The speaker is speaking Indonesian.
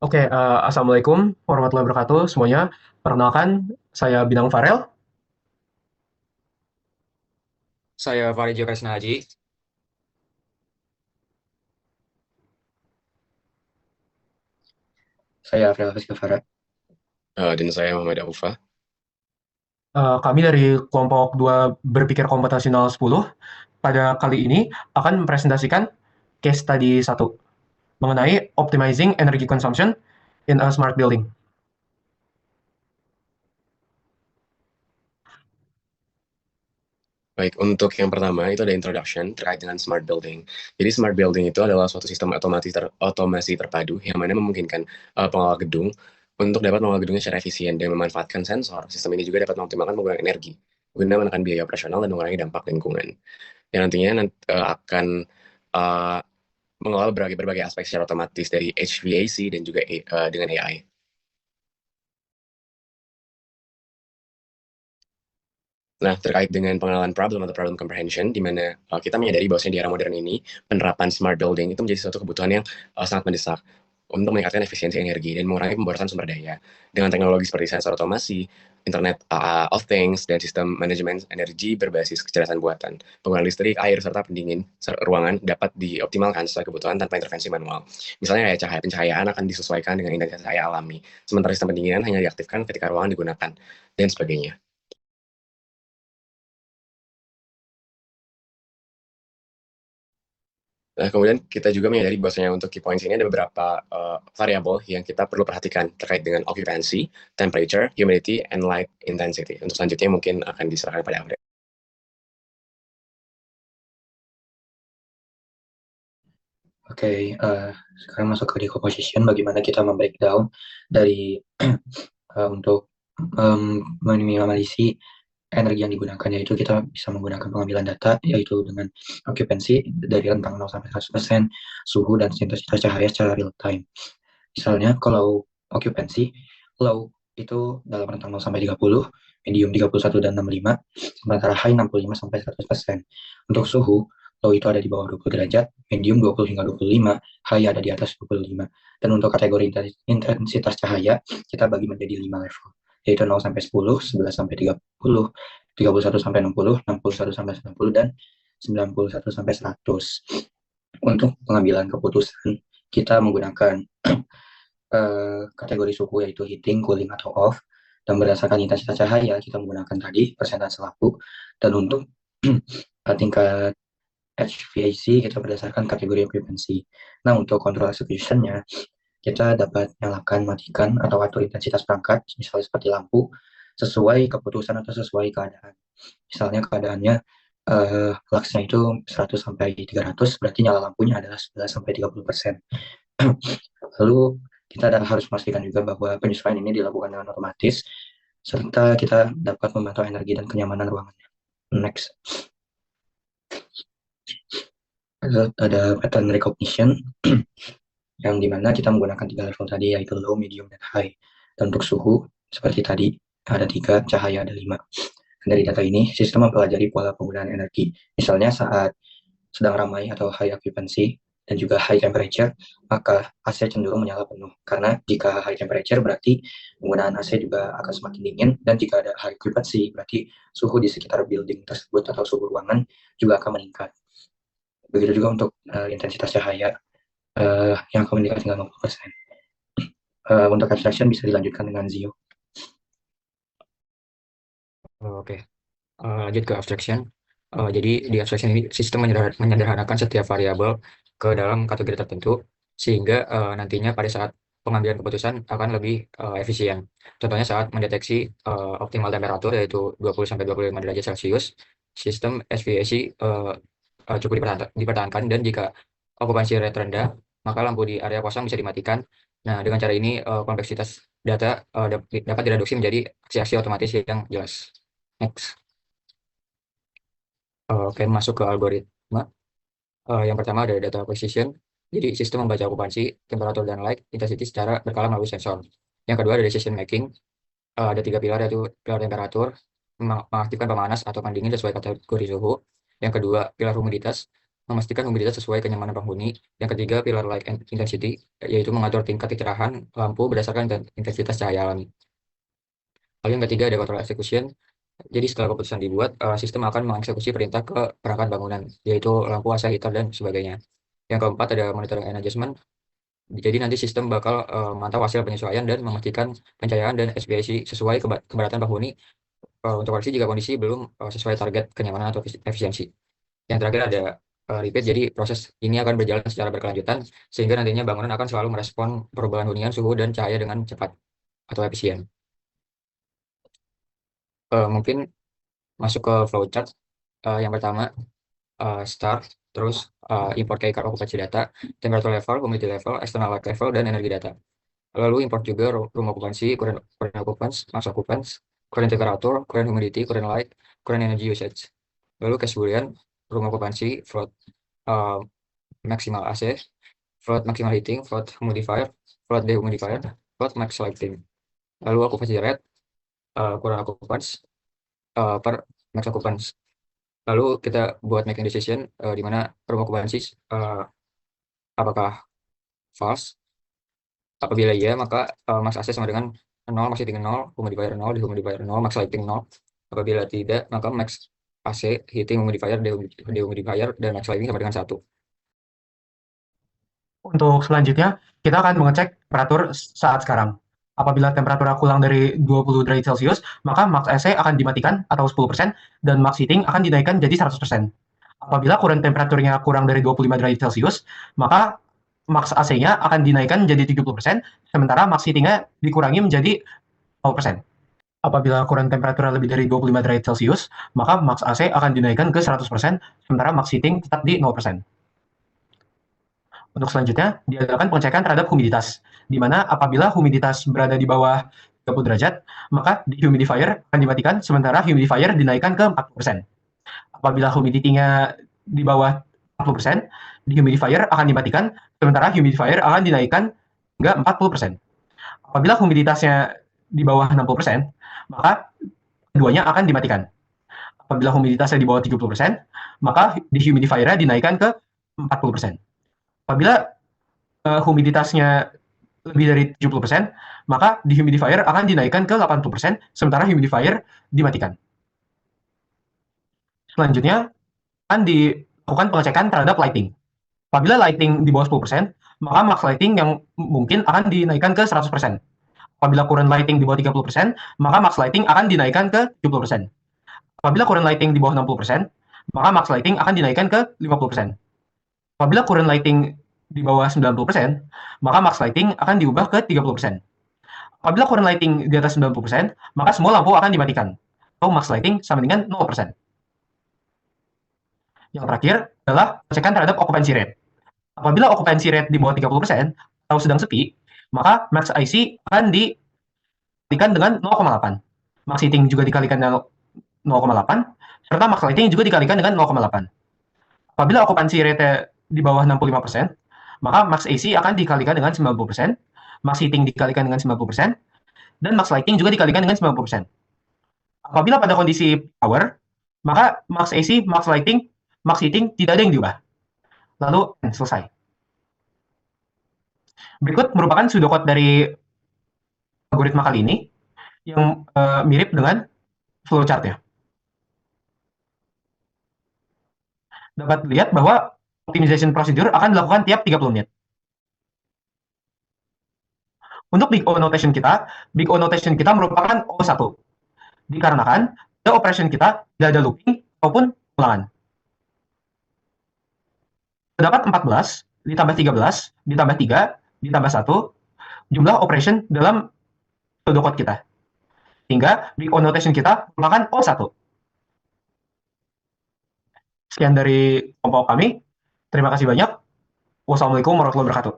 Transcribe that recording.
Oke, assalamualaikum warahmatullahi wabarakatuh semuanya. Perkenalkan, saya Binang Farel. Saya Farid Kresna Haji. Saya April Kavara. Dan saya Muhammad Aufa. Kami dari kelompok 2 Berpikir Komputasional 10. Pada kali ini akan mempresentasikan case study 1 mengenai optimizing energy consumption in a smart building. Baik, untuk yang pertama itu ada introduction terkait dengan smart building. Jadi smart building itu adalah suatu sistem otomasi terpadu yang mana memungkinkan pengelola gedung untuk dapat mengelola gedungnya secara efisien dan memanfaatkan sensor. Sistem ini juga dapat mengoptimalkan penggunaan energi, guna menekan biaya operasional dan mengurangi dampak lingkungan. Yang nantinya akan uh, mengelola berbagai aspek secara otomatis dari HVAC dan juga dengan AI. Nah, terkait dengan pengenalan problem atau problem comprehension, di mana kita menyadari bahwasanya di era modern ini, penerapan smart building itu menjadi suatu kebutuhan yang sangat mendesak untuk meningkatkan efisiensi energi dan mengurangi pemborosan sumber daya. Dengan teknologi seperti sensor otomasi, Internet of Things, dan sistem manajemen energi berbasis kecerdasan buatan, penggunaan listrik, air, serta pendingin ruangan dapat dioptimalkan sesuai kebutuhan tanpa intervensi manual. Misalnya kayak pencahayaan akan disesuaikan dengan intensitas cahaya alami, sementara sistem pendinginan hanya diaktifkan ketika ruangan digunakan, dan sebagainya. Nah, kemudian kita juga menyadari bahwasanya untuk key points ini ada beberapa variabel yang kita perlu perhatikan terkait dengan occupancy, temperature, humidity, and light intensity. Untuk selanjutnya mungkin akan diserahkan pada Andre. Oke, sekarang masuk ke decomposition, bagaimana kita membreakdown dari untuk meminimalisasi energi yang digunakan, yaitu kita bisa menggunakan pengambilan data, yaitu dengan occupancy dari rentang 0 sampai 100%, suhu dan intensitas cahaya secara real time. Misalnya kalau occupancy, low itu dalam rentang 0 sampai 30, medium 31 dan 65, sementara high 65 sampai 100%. Untuk suhu, low itu ada di bawah 20 derajat, medium 20 hingga 25, high ada di atas 25. Dan untuk kategori intensitas cahaya, kita bagi menjadi 5 level, yaitu 0 sampai 10, 11 sampai 30, 31 sampai 60, 61 sampai 90, dan 91 sampai 100. Untuk pengambilan keputusan, kita menggunakan kategori suhu, yaitu heating, cooling, atau off. Dan berdasarkan intensitas cahaya, kita menggunakan tadi persentase lampu. Dan untuk tingkat HVAC, kita berdasarkan kategori occupancy. Nah, untuk control execution-nya, kita dapat nyalakan, matikan, atau atur intensitas perangkat, misalnya seperti lampu, sesuai keputusan atau sesuai keadaan. Misalnya keadaannya luxnya itu 100 sampai 300, berarti nyala lampunya adalah 11 sampai 30%. Lalu kita harus memastikan juga bahwa penyesuaian ini dilakukan dengan otomatis, serta kita dapat memantau energi dan kenyamanan ruangannya. Next, ada pattern recognition, yang dimana kita menggunakan 3 level tadi, yaitu low, medium, dan high. Dan untuk suhu, seperti tadi, ada 3, cahaya ada 5. Dan dari data ini, sistem mempelajari pola penggunaan energi. Misalnya saat sedang ramai atau high occupancy dan juga high temperature, maka AC cenderung menyala penuh. Karena jika high temperature berarti penggunaan AC juga akan semakin dingin, dan jika ada high occupancy berarti suhu di sekitar building tersebut atau suhu ruangan juga akan meningkat. Begitu juga untuk intensitas cahaya yang akan meningkat hingga 60%. Untuk abstraction bisa dilanjutkan dengan Zio. Oke, lanjut ke abstraction. Jadi di abstraction ini sistem menyederhanakan setiap variabel ke dalam kategori tertentu sehingga nantinya pada saat pengambilan keputusan akan lebih efisien. Contohnya saat mendeteksi optimal temperatur yaitu 20 sampai 25 derajat Celcius, sistem HVAC cukup dipertahankan, dan jika okupansi rate rendah, maka lampu di area kosong bisa dimatikan. Nah, dengan cara ini kompleksitas data dapat direduksi menjadi aksi-aksi otomatis yang jelas. Next. Oke, masuk ke algoritma. Yang pertama ada data acquisition. Jadi sistem membaca okupansi, temperatur, dan light intensity secara berkala melalui sensor. Yang kedua ada decision making. Ada 3 pilar, yaitu pilar temperatur, mengaktifkan pemanas atau pendingin sesuai kategori suhu. Yang kedua, pilar humiditas, memastikan humiditas sesuai kenyamanan penghuni. Yang ketiga, pilar light intensity, yaitu mengatur tingkat kecerahan lampu berdasarkan intensitas cahaya alami. Lalu yang ketiga ada control execution. Jadi setelah keputusan dibuat, sistem akan mengeksekusi perintah ke perangkat bangunan, yaitu lampu, AC, heater, dan sebagainya. Yang keempat ada monitoring and adjustment. Jadi nanti sistem bakal memantau hasil penyesuaian dan memastikan pencahayaan dan SPIC sesuai keberatan penghuni untuk koreksi jika kondisi belum sesuai target kenyamanan atau efisiensi. Yang terakhir ada repeat, jadi proses ini akan berjalan secara berkelanjutan sehingga nantinya bangunan akan selalu merespon perubahan hunian, suhu, dan cahaya dengan cepat atau efisien. Mungkin masuk ke flowchart. Yang pertama, start, terus import key card occupancy data, temperature level, humidity level, external light level, dan energi data. Lalu import juga room occupancy, current occupants, max occupants, current temperature, current humidity, current light, current energy usage. Lalu case boolean, room occupancy, float maximal AC, float maximal heating, float humidifier, float dehumidifier, float max lighting. Lalu occupancy rate, current occupants per max occupants. Lalu kita buat making decision di mana room occupancy apakah false. Apabila iya, maka max AC sama dengan 0, max heating 0, humidifier 0, dehumidifier 0, max lighting 0. Apabila tidak, maka max AC, heating, humidifier, dehumidifier, dan max lighting sama dengan 1. Untuk selanjutnya, kita akan mengecek temperatur saat sekarang. Apabila temperatur kurang dari 20 derajat Celcius, maka max AC akan dimatikan atau 10% dan max heating akan dinaikkan jadi 100%. Apabila current temperaturnya kurang dari 25 derajat Celcius, maka max AC-nya akan dinaikkan jadi 70%, sementara max heating-nya dikurangi menjadi 0%. Apabila current temperatur lebih dari 25 derajat Celcius, maka max AC akan dinaikkan ke 100%, sementara max heating tetap di 0%. Untuk selanjutnya, diadakan pengecekan terhadap humiditas, di mana apabila humiditas berada di bawah 30 derajat, maka dehumidifier akan dimatikan, sementara humidifier dinaikkan ke 40%. Apabila humidity-nya di bawah 40%, dehumidifier akan dimatikan, sementara humidifier akan dinaikkan hingga 40%. Apabila humiditasnya di bawah 60%, maka keduanya akan dimatikan. Apabila humiditasnya di bawah 30%, maka dehumidifier-nya dinaikkan ke 40%. Apabila humiditasnya lebih dari 70%, maka dehumidifier akan dinaikkan ke 80%, sementara humidifier dimatikan. Selanjutnya, akan dilakukan pengecekan terhadap lighting. Apabila lighting di bawah 10%, maka max lighting yang mungkin akan dinaikkan ke 100%. Apabila current lighting di bawah 30%, maka max lighting akan dinaikkan ke 70%. Apabila current lighting di bawah 60%, maka max lighting akan dinaikkan ke 50%. Apabila current lighting di bawah 90%, maka max lighting akan diubah ke 30%. Apabila current lighting di atas 90%, maka semua lampu akan dimatikan, atau max lighting sama dengan 0%. Yang terakhir adalah pengecekan terhadap occupancy rate. Apabila occupancy rate di bawah 30% atau sedang sepi, maka max IC akan dikalikan dengan 0,8. Max heating juga dikalikan dengan 0,8, serta max lighting juga dikalikan dengan 0,8. Apabila occupancy rate di bawah 65%, maka max AC akan dikalikan dengan 90%, max heating dikalikan dengan 90%, dan max lighting juga dikalikan dengan 90%. Apabila pada kondisi power, maka max AC, max lighting, max heating tidak ada yang diubah. Lalu selesai. Berikut merupakan pseudocode dari algoritma kali ini yang mirip dengan flowchart-nya. Dapat dilihat bahwa optimization procedure akan dilakukan tiap 30 menit. Untuk big O notation kita merupakan O1. Dikarenakan pada operation kita tidak ada looping ataupun ulangan. Terdapat 14, ditambah 13, ditambah 3, ditambah 1, jumlah operation dalam pseudocode kita. Hingga big O notation kita merupakan O1. Sekian dari kelompok kami. Terima kasih banyak. Wassalamualaikum warahmatullahi wabarakatuh.